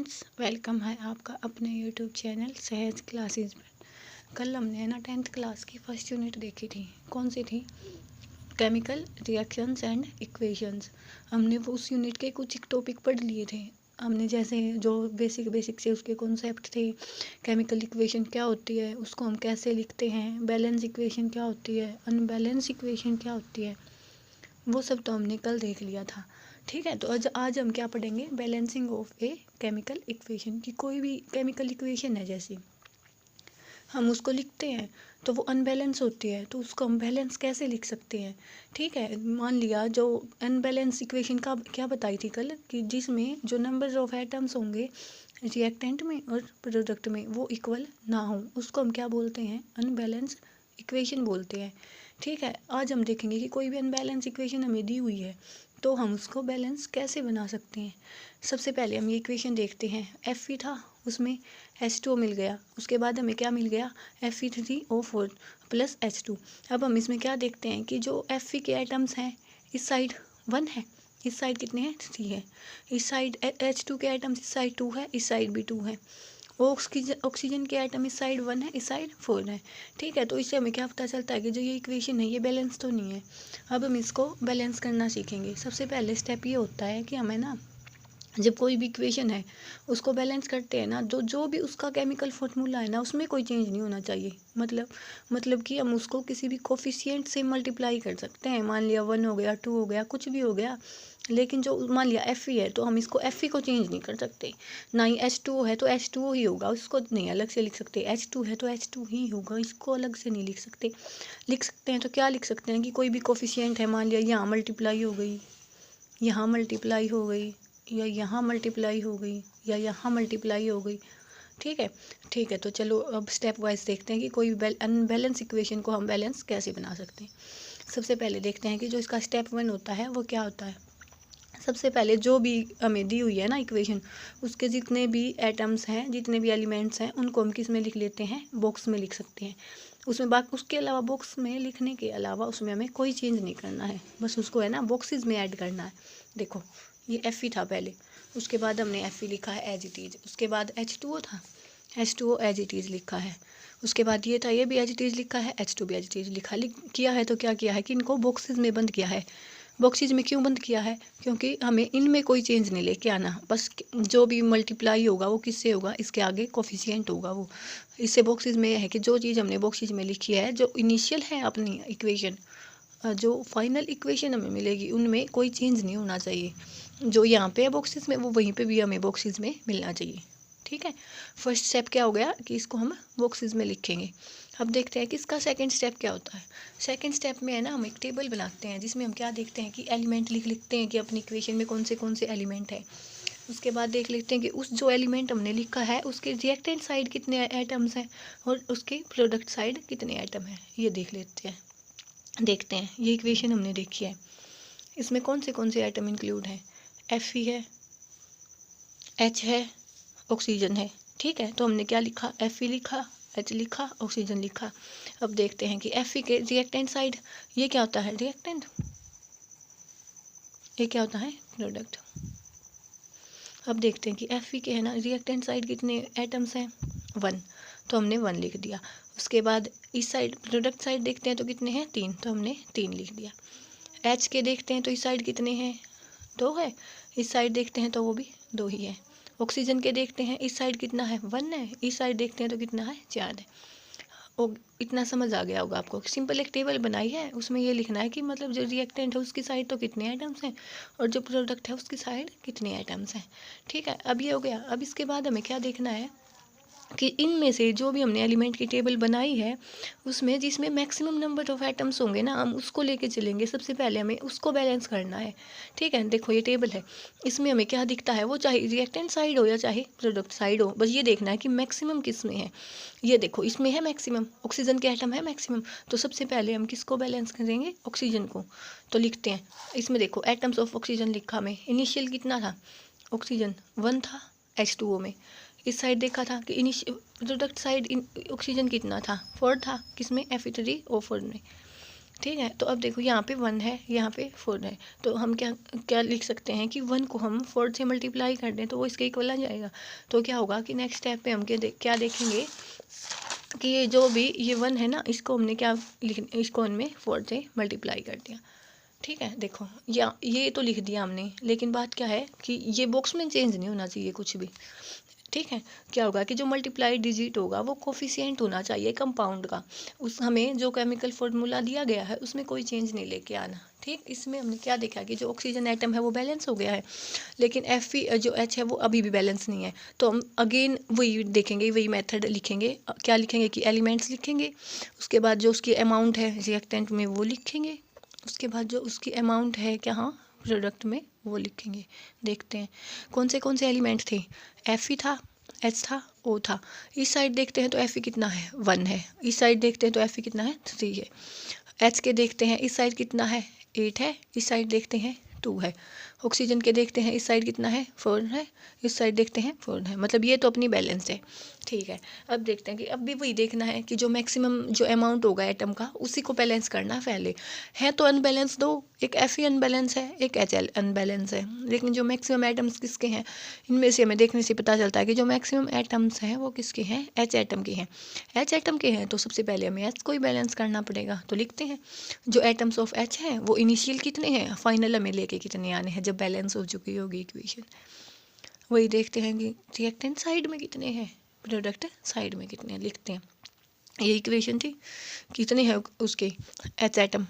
Friends, welcome है आपका अपने यूट्यूब चैनल सहज क्लासेस पर। कल हमने ना 10th क्लास की फर्स्ट यूनिट देखी थी। कौन सी थी? Chemical reactions and equations. हमने वो उस यूनिट के कुछ एक टॉपिक पढ़ लिए थे। हमने जैसे जो बेसिक से उसके कॉन्सेप्ट थे, केमिकल इक्वेशन क्या होती है, उसको हम कैसे लिखते हैं, बैलेंस इक्वेशन क्या होती है, अनबैलेंस इक्वेशन क्या होती है, वो सब तो हमने कल देख लिया था। ठीक है, तो आज हम क्या पढ़ेंगे? Balancing of a chemical equation. की कोई भी केमिकल इक्वेशन है, जैसे हम उसको लिखते हैं तो वो अनबैलेंस होती है, तो उसको हम बैलेंस कैसे लिख सकते हैं? ठीक है, मान लिया जो अनबैलेंस इक्वेशन का क्या बताई थी कल, कि जिसमें जो नंबर ऑफ एटम्स होंगे रिएक्टेंट में और प्रोडक्ट में वो इक्वल ना हो, उसको हम क्या बोलते हैं? अनबैलेंस इक्वेशन बोलते हैं। ठीक है, आज हम देखेंगे कि कोई भी अनबैलेंस इक्वेशन हमें दी हुई है तो हम उसको बैलेंस कैसे बना सकते हैं। सबसे पहले हम ये इक्वेशन देखते हैं। Fe था, उसमें H2O मिल गया, उसके बाद हमें क्या मिल गया? Fe3O4 plus H2। अब हम इसमें क्या देखते हैं कि जो Fe के आइटम्स हैं, इस साइड 1 है, इस साइड कितने हैं? 3 है। इस साइड H2 के आइटम्स, इस साइड 2 है, इस साइड भी 2 है। ऑक्सीजन के आइटम इस साइड 1 है, इस साइड 4 है। ठीक है, तो इससे हमें क्या पता चलता है कि जो ये इक्वेशन है ये बैलेंस तो नहीं है। अब हम इसको बैलेंस करना सीखेंगे। सबसे पहले स्टेप ये होता है कि हमें ना, जब कोई भी इक्वेशन है उसको बैलेंस करते हैं ना, जो भी उसका केमिकल फॉर्मूला है ना, उसमें कोई चेंज नहीं होना चाहिए। मतलब कि हम उसको किसी भी कोफिशिएंट से मल्टीप्लाई कर सकते हैं। मान लिया 1 हो गया, 2 हो गया, कुछ भी हो गया, लेकिन जो मान लिया Fe है तो हम इसको Fe को चेंज नहीं कर सकते। ना ही H2O है तो H2O ही होगा, उसको नहीं अलग से लिख सकते। H2 है तो H2 ही होगा, इसको अलग से नहीं लिख सकते। लिख सकते हैं तो क्या लिख सकते हैं कि कोई भी कोफिशिएंट है, मान लिया यहाँ मल्टीप्लाई हो गई, यहाँ मल्टीप्लाई हो गई, या यहाँ मल्टीप्लाई हो गई, या यहाँ मल्टीप्लाई हो गई। ठीक है, ठीक है, तो चलो अब स्टेप वाइज देखते हैं कि कोई अनबैलेंस इक्वेशन को हम बैलेंस कैसे बना सकते हैं। सबसे पहले देखते हैं कि जो इसका स्टेप 1 होता है वो क्या होता है। सबसे पहले जो भी हमें दी हुई है ना इक्वेशन, उसके जितने भी एटम्स हैं, जितने भी एलिमेंट्स हैं, उनको हम किस में लिख लेते हैं? बॉक्स में लिख सकते हैं। उसमें बाकी उसके अलावा बॉक्स में लिखने के अलावा उसमें हमें कोई चेंज नहीं करना है, बस उसको है ना बॉक्सेस में ऐड करना है। देखो, ये Fe था पहले, उसके बाद हमने Fe लिखा है एज इट इज़। उसके बाद H2O था, H2O एज इट इज़ लिखा है। उसके बाद ये था, ये भी एज इट इज़ लिखा है, H2 भी एज इट इज़ किया है। तो क्या किया है कि इनको बॉक्सेस में बंद किया है। बॉक्सेज में क्यों बंद किया है? क्योंकि हमें इनमें कोई चेंज नहीं लेके आना, बस जो भी मल्टीप्लाई होगा वो किससे होगा? इसके आगे कोफिशिएंट होगा वो। इससे बॉक्सेज में है कि जो चीज़ हमने बॉक्सेज में लिखी है, जो इनिशियल है अपनी इक्वेशन, जो फाइनल इक्वेशन हमें मिलेगी, उनमें कोई चेंज नहीं होना चाहिए। जो यहाँ पे है बॉक्सेस में, वो वहीं पे भी हमें बॉक्सेस में मिलना चाहिए। ठीक है, फर्स्ट स्टेप क्या हो गया कि इसको हम बॉक्सेस में लिखेंगे। अब देखते हैं कि इसका सेकंड स्टेप क्या होता है। सेकंड स्टेप में है ना, हम एक टेबल बनाते हैं जिसमें हम क्या देखते हैं कि एलिमेंट लिखते हैं कि अपनी इक्वेशन में कौन से एलिमेंट है। उसके बाद देख लेते हैं कि उस जो एलिमेंट हमने लिखा है उसके रिएक्टेंट साइड कितने एटम्स हैं और उसके प्रोडक्ट साइड कितने एटम हैं, ये देख लेते हैं। देखते हैं, ये इक्वेशन हमने देखी है, इसमें कौन से एटम इंक्लूड हैं? Fe है, H है, ऑक्सीजन है। ठीक है, तो हमने क्या लिखा? Fe लिखा, H लिखा, ऑक्सीजन लिखा। अब देखते हैं कि Fe के रिएक्टेंट साइड, ये क्या होता है? रिएक्टेंट। ये क्या होता है? प्रोडक्ट। अब देखते हैं कि Fe के है ना रिएक्टेंट साइड कितने एटम्स हैं? 1, तो हमने 1 लिख दिया। उसके बाद इस साइड प्रोडक्ट साइड देखते हैं तो कितने हैं? 3, तो हमने 3 लिख दिया। H के देखते हैं तो इस साइड कितने हैं? 2 है। इस साइड देखते हैं तो वो भी 2 ही है। ऑक्सीजन के देखते हैं, इस साइड कितना है? 1 है। इस साइड देखते हैं तो कितना है? 4 है। और इतना समझ आ गया होगा आपको। सिंपल एक टेबल बनाई है, उसमें ये लिखना है कि मतलब जो रिएक्टेंट है उसकी साइड तो कितने आइटम्स हैं और जो प्रोडक्ट है उसकी साइड कितने आइटम्स हैं। ठीक है, अब ये हो गया। अब इसके बाद हमें क्या देखना है कि इनमें से जो भी हमने एलिमेंट की टेबल बनाई है, उसमें जिसमें मैक्सिमम नंबर ऑफ एटम्स होंगे ना, हम उसको लेके चलेंगे। सबसे पहले हमें उसको बैलेंस करना है। ठीक है, देखो ये टेबल है, इसमें हमें क्या दिखता है? वो चाहे रिएक्टेंट साइड हो या चाहे प्रोडक्ट साइड हो, बस ये देखना है कि मैक्सिमम किस में है। ये देखो, इसमें है मैक्सिमम, ऑक्सीजन के एटम है मैक्सिमम, तो सबसे पहले हम किसको बैलेंस करेंगे? ऑक्सीजन को। तो लिखते हैं, इसमें देखो एटम्स ऑफ ऑक्सीजन लिखा में, इनिशियल कितना था? ऑक्सीजन 1 था H2O में। इस साइड देखा था कि इनिशियल प्रोडक्ट साइड ऑक्सीजन कितना था? 4 था, किसमें? Fe3O4 में। ठीक है। तो अब देखो यहाँ पे 1 है, यहाँ पे 4 है, तो हम क्या क्या लिख सकते हैं कि 1 को हम 4 से मल्टीप्लाई कर दें तो वो इसके इक्वल आ जाएगा। तो क्या होगा कि नेक्स्ट स्टेप पे हम क्या देखेंगे कि ये जो भी ये 1 है ना, इसको हमने क्या इसको हमने 4 से मल्टीप्लाई कर दिया। ठीक है, देखो या ये तो लिख दिया हमने, लेकिन बात क्या है कि ये बॉक्स में चेंज नहीं होना चाहिए कुछ भी। ठीक है, क्या होगा कि जो मल्टीप्लाई डिजिट होगा वो कोफिशिएंट होना चाहिए कंपाउंड का। उस हमें जो केमिकल फॉर्मूला दिया गया है उसमें कोई चेंज नहीं लेके आना। ठीक, इसमें हमने क्या देखा कि जो ऑक्सीजन एटम है वो बैलेंस हो गया है, लेकिन जो H है वो अभी भी बैलेंस नहीं है। तो हम अगेन वही देखेंगे, वही मेथड लिखेंगे। क्या लिखेंगे कि एलिमेंट्स लिखेंगे, उसके बाद जो उसकी अमाउंट है रिएक्टेंट में वो लिखेंगे, उसके बाद जो उसकी अमाउंट है क्या हाँ प्रोडक्ट में वो लिखेंगे। देखते हैं कौन से एलिमेंट थे। Fe था, H था, O था। इस साइड देखते हैं तो Fe कितना है 1 है, इस साइड देखते हैं तो Fe कितना है 3 है। H के देखते हैं इस साइड कितना है 8 है, इस साइड देखते हैं 2 है। ऑक्सीजन के देखते हैं इस साइड कितना है 4 है, इस साइड देखते हैं 4 है, मतलब ये तो अपनी बैलेंस है। ठीक है, अब देखते हैं कि अब भी वही देखना है कि जो मैक्सिमम जो अमाउंट होगा एटम का उसी को बैलेंस करना है पहले। है तो अनबैलेंस दो, एक Fe अनबैलेंस है, एक HL अनबैलेंस है, लेकिन जो मैक्सिमम एटम्स किसके हैं इनमें से हमें देखने से पता चलता है कि जो मैक्सिमम एटम्स हैं वो किसके हैं, H एटम के हैं। H एटम के हैं तो सबसे पहले हमें H को ही बैलेंस करना पड़ेगा। तो लिखते हैं जो एटम्स ऑफ H हैं वो इनिशियल कितने हैं, फाइनल हमें लेके कितने आने हैं जब बैलेंस हो चुकी होगी इक्वेशन। वही देखते हैं कि रिएक्टेंट साइड में कितने हैं, प्रोडक्ट साइड में कितने हैं, लिखते हैं। ये इक्वेशन थी, कितने हैं उसके H एटम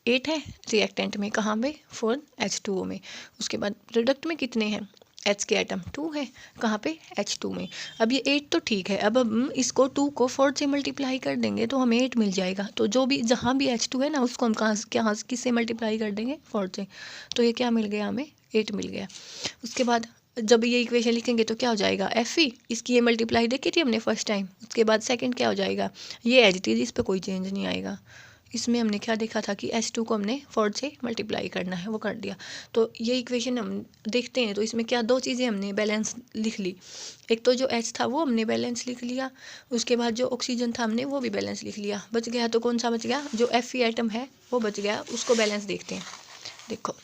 8 है, रिएक्टेंट में कहाँ पे 4 H2O में। उसके बाद प्रोडक्ट में कितने हैं H के एटम 2 है, कहाँ पे H2 में। अब ये 8 तो ठीक है, अब हम इसको 2 को 4 से मल्टीप्लाई कर देंगे तो हमें 8 मिल जाएगा। तो जो भी जहाँ भी H2 है ना उसको हम कहाँ किससे मल्टीप्लाई कर देंगे 4 से, तो ये क्या मिल गया हमें 8 मिल गया। उसके बाद जब ये इक्वेशन लिखेंगे तो क्या हो जाएगा Fe, इसकी ये मल्टीप्लाई देखी थी हमने फर्स्ट टाइम। उसके बाद सेकंड क्या हो जाएगा, ये एज इट इज, इस पर कोई चेंज नहीं आएगा। इसमें हमने क्या देखा था कि H2 को हमने 4 से मल्टीप्लाई करना है, वो कर दिया। तो ये इक्वेशन हम देखते हैं तो इसमें क्या दो चीज़ें हमने बैलेंस लिख ली। एक तो जो H था वो हमने बैलेंस लिख लिया, उसके बाद जो ऑक्सीजन था हमने वो भी बैलेंस लिख लिया। बच गया तो कौन सा बच गया, जो Fe एटम है वो बच गया, उसको बैलेंस देखते हैं। देखो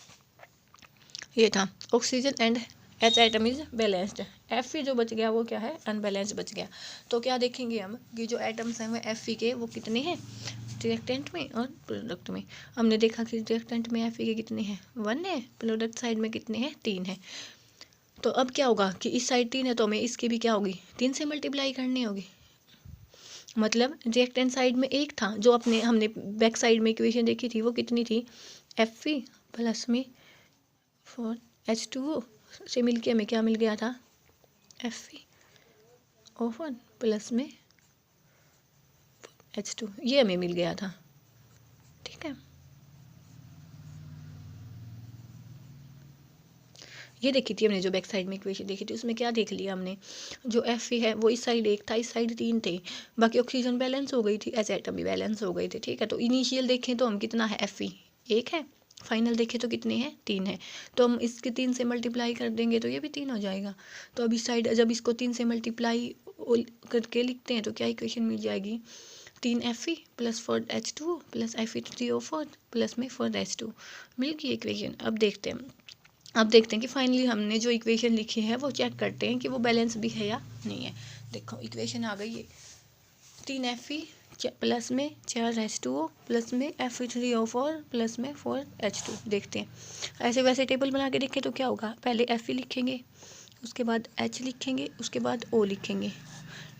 ये था oxygen and H atom is balanced. Fe जो बच गया वो क्या है, अनबैलेंस बच गया। तो क्या देखेंगे हम कि जो एटम्स हैं वो Fe के वो कितने हैं रिएक्टेंट में और प्रोडक्ट में। हमने देखा कि रिएक्टेंट में Fe के कितने हैं 1 है, प्रोडक्ट साइड में कितने हैं 3 है। तो अब क्या होगा कि इस साइड 3 है तो हमें इसकी भी क्या होगी 3 से मल्टीप्लाई करनी होगी। मतलब रिएक्टेंट साइड में 1 था, जो अपने हमने बैक साइड में इक्वेशन देखी थी वो कितनी थी Fe प्लस में 4 H2O से मिलके हमें क्या मिल गया था Fe(O1) प्लस में H2, ये हमें मिल गया था। ठीक है, ये देखी थी हमने जो बैक साइड में इक्वेशन देखी थी, उसमें क्या देख लिया हमने, जो Fe है वो इस साइड 1 था, इस साइड 3 थे, बाकी ऑक्सीजन बैलेंस हो गई थी, H एटम भी बैलेंस हो गए थे। ठीक है, तो इनिशियल देखें तो हम कितना है Fe 1 है, फाइनल देखें तो कितने हैं 3 है। तो हम इसके 3 से मल्टीप्लाई कर देंगे तो ये भी 3 हो जाएगा। तो अब इस साइड जब इसको 3 से मल्टीप्लाई करके लिखते हैं तो क्या इक्वेशन मिल जाएगी 3 Fe plus 4 H2O plus Fe3O4 plus में 4 H2 मिल गई इक्वेशन। अब देखते हैं कि फाइनली हमने जो इक्वेशन लिखी है वो चेक करते हैं कि वो बैलेंस भी है या नहीं है। देखो इक्वेशन आ गई है 3 Fe प्लस में 4 H2O प्लस में Fe3O4 प्लस में 4 H2। देखते हैं ऐसे वैसे टेबल बना के देखें तो क्या होगा, पहले Fe लिखेंगे, उसके बाद H लिखेंगे, उसके बाद O लिखेंगे।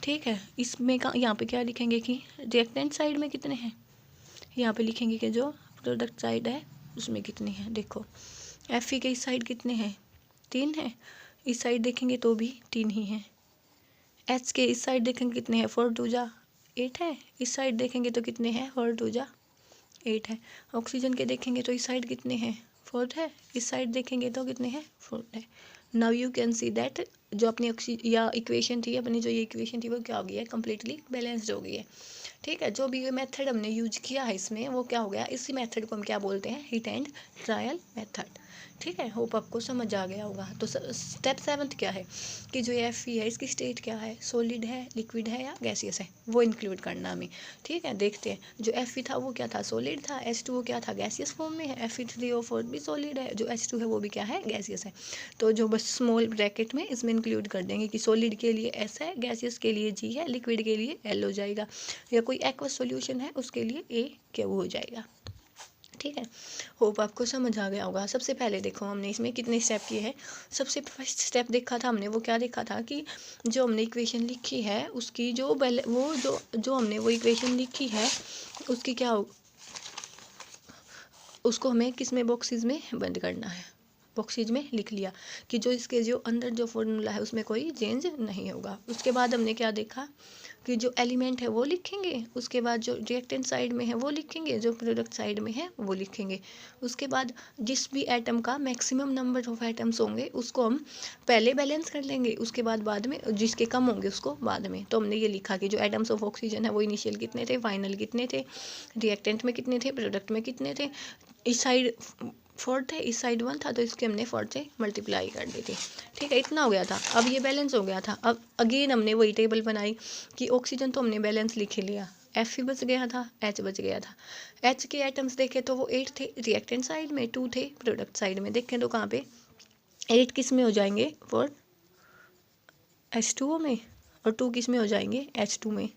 ठीक है, इसमें का यहाँ पे क्या लिखेंगे कि रिएक्टेंट साइड में कितने हैं, यहाँ पे लिखेंगे कि जो प्रोडक्ट साइड है उसमें कितने हैं। देखो Fe के इस साइड कितने हैं 3 है, इस साइड देखेंगे तो भी 3 ही हैं। H के इस साइड देखेंगे कितने हैं 4 2 जा 8 है, इस साइड देखेंगे तो कितने हैं 4 2 जा 8 है। ऑक्सीजन के देखेंगे तो इस साइड कितने हैं 4 है, इस साइड देखेंगे तो कितने हैं 4 है। Now you can see that जो अपनी या इक्वेशन थी, अपनी जो ये इक्वेशन थी वो क्या हो गई है, कम्प्लीटली बैलेंस्ड हो गई है। ठीक है, जो भी ये मेथड हमने यूज किया है इसमें वो क्या हो गया, इसी मेथड को हम क्या बोलते हैं, हिट एंड ट्रायल मेथड। ठीक है, होप आपको समझ आ गया होगा। तो स्टेप 7 क्या है कि जो Fe है इसकी स्टेट क्या है, सॉलिड है, लिक्विड है या गैसियस है, वो इंक्लूड करना हमें। ठीक है, देखते हैं। जो Fe था वो क्या था, सॉलिड था। H2O क्या था, गैसियस फॉर्म में है। Fe3O4 भी सॉलिड है। जो H2 है वो भी क्या है, गैसियस है। तो जो बस स्मॉल ब्रैकेट में इसमें इंक्लूड कर देंगे कि सॉलिड के लिए S है, गैसियस के लिए G है, लिक्विड के लिए L हो जाएगा, या कोई एक्वस सॉल्यूशन है उसके लिए AQ हो जाएगा। ठीक है, होप आपको समझ आ गया होगा। सबसे पहले देखो हमने इसमें कितने स्टेप किए हैं। सबसे फर्स्ट स्टेप देखा था हमने, वो क्या देखा था कि जो हमने इक्वेशन लिखी है उसकी जो हमने वो इक्वेशन लिखी है उसकी क्या हो, उसको हमें किस में, बॉक्सेस में बंद करना है। बॉक्सेज में लिख लिया कि जो इसके जो अंदर जो फॉर्मूला है उसमें कोई चेंज नहीं होगा। उसके बाद हमने क्या देखा कि जो एलिमेंट है वो लिखेंगे, उसके बाद जो रिएक्टेंट साइड में है वो लिखेंगे, जो प्रोडक्ट साइड में है वो लिखेंगे। उसके बाद जिस भी एटम का मैक्सिमम नंबर ऑफ एटम्स होंगे उसको हम पहले बैलेंस कर लेंगे, उसके बाद में जिसके कम होंगे उसको बाद में। तो हमने ये लिखा कि जो एटम्स ऑफ ऑक्सीजन है वो इनिशियल कितने थे, फाइनल कितने थे, रिएक्टेंट में कितने थे, प्रोडक्ट में कितने थे। इस साइड 4 थे, इस साइड 1 था, तो इसके हमने 4 से मल्टीप्लाई कर दी थी। ठीक है, इतना हो गया था। अब ये बैलेंस हो गया था। अब अगेन हमने वही टेबल बनाई कि ऑक्सीजन तो हमने बैलेंस लिख ही लिया, Fe बच गया था, H बच गया था। H के एटम्स देखे तो वो 8 थे रिएक्टेंट साइड में, 2 थे प्रोडक्ट साइड में। देखें तो कहाँ पे 8 किस में हो जाएंगे, फॉर H2O में, और 2 किस में हो जाएंगे, H2 में।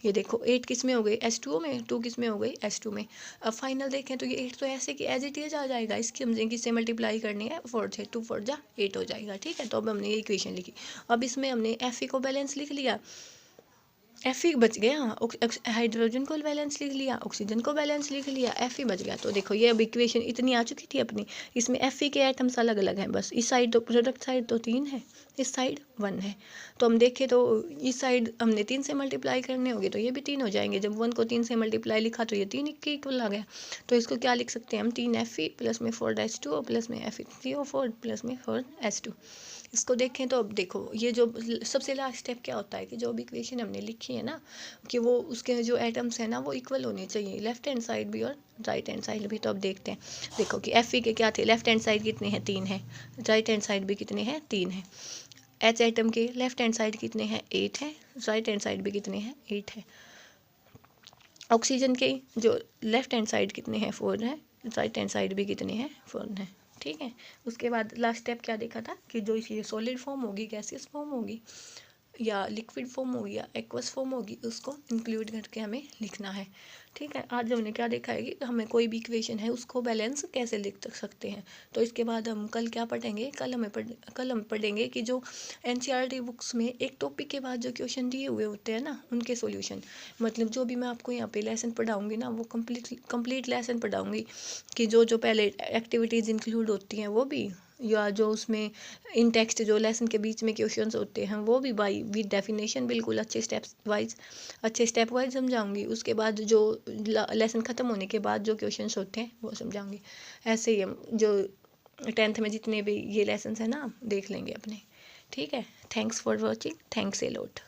ये देखो 8 किस में हो गई, H2O में, 2 किस में हो गई, H2 में। अब फाइनल देखें तो ये 8 तो ऐसे कि एज इट इज आ जाएगा, इसकी हमने किससे मल्टीप्लाई करनी है, 4 से, 2 4 जा 8 हो जाएगा। ठीक है, तो अब हमने ये इक्वेशन लिखी। अब इसमें हमने Fe को बैलेंस लिख लिया, Fe बच गया, हाइड्रोजन को बैलेंस लिख लिया, ऑक्सीजन को बैलेंस लिख लिया, Fe बच गया। तो देखो ये अब इक्वेशन इतनी आ चुकी थी अपनी। इसमें Fe के एटम्स अलग अलग हैं, बस इस साइड तो प्रोडक्ट साइड तो 3 है, इस साइड 1 है। तो हम देखें तो इस साइड हमने 3 से मल्टीप्लाई करने होंगे तो ये भी 3 हो जाएंगे। जब 1 को 3 से मल्टीप्लाई लिखा तो ये 3 के इक्वल आ गया। तो इसको क्या लिख सकते हैं हम, 3 Fe प्लस में 4 H2O प्लस में Fe3O4 प्लस में 4 H2। इसको देखें तो अब देखो ये जो सबसे लास्ट स्टेप क्या होता है कि जो भी इक्वेशन हमने लिखी है ना कि वो उसके जो एटम्स हैं ना वो इक्वल होने चाहिए, लेफ्ट हैंड साइड भी और राइट हैंड साइड भी। तो अब देखते हैं, देखो कि Fe के क्या थे, लेफ्ट हैंड साइड कितने हैं, 3 है, राइट हैंड साइड भी कितने हैं, 3 है। H एटम के लेफ्ट हैंड साइड कितने हैं, 8 है, राइट हैंड साइड भी कितने हैं, 8 है। ऑक्सीजन के जो लेफ्ट हैंड साइड कितने हैं, 4 है, राइट हैंड साइड भी कितने हैं, 4 है। ठीक है, उसके बाद लास्ट स्टेप क्या देखा था कि जो ये सॉलिड फॉर्म होगी, गैसियस फॉर्म होगी या लिक्विड फॉर्म होगी या एक्वस फॉर्म होगी, उसको इंक्लूड करके हमें लिखना है। ठीक है, आज हमने क्या देखा है कि हमें कोई भी इक्वेशन है उसको बैलेंस कैसे लिख सकते हैं। तो इसके बाद हम कल क्या पढ़ेंगे, कल हम पढ़ेंगे कि जो NCERT बुक्स में एक टॉपिक के बाद जो क्वेश्चन दिए हुए होते हैं ना उनके सॉल्यूशन, मतलब जो भी मैं आपको यहाँ पे लेसन पढ़ाऊँगी ना वो कंप्लीट लेसन पढ़ाऊँगी कि जो जो पहले एक्टिविटीज़ इंक्लूड होती हैं वो भी, या जो उसमें इन टेक्स्ट जो लेसन के बीच में क्वेश्चंस होते हैं वो भी बाई विद डेफिनेशन बिल्कुल अच्छे स्टेप वाइज समझाऊंगी। उसके बाद जो लेसन ख़त्म होने के बाद जो क्वेश्चंस होते हैं वो समझाऊंगी। ऐसे ही हम जो 10th में जितने भी ये लेसन है ना देख लेंगे अपने। ठीक है, thanks for watching, thanks a lot.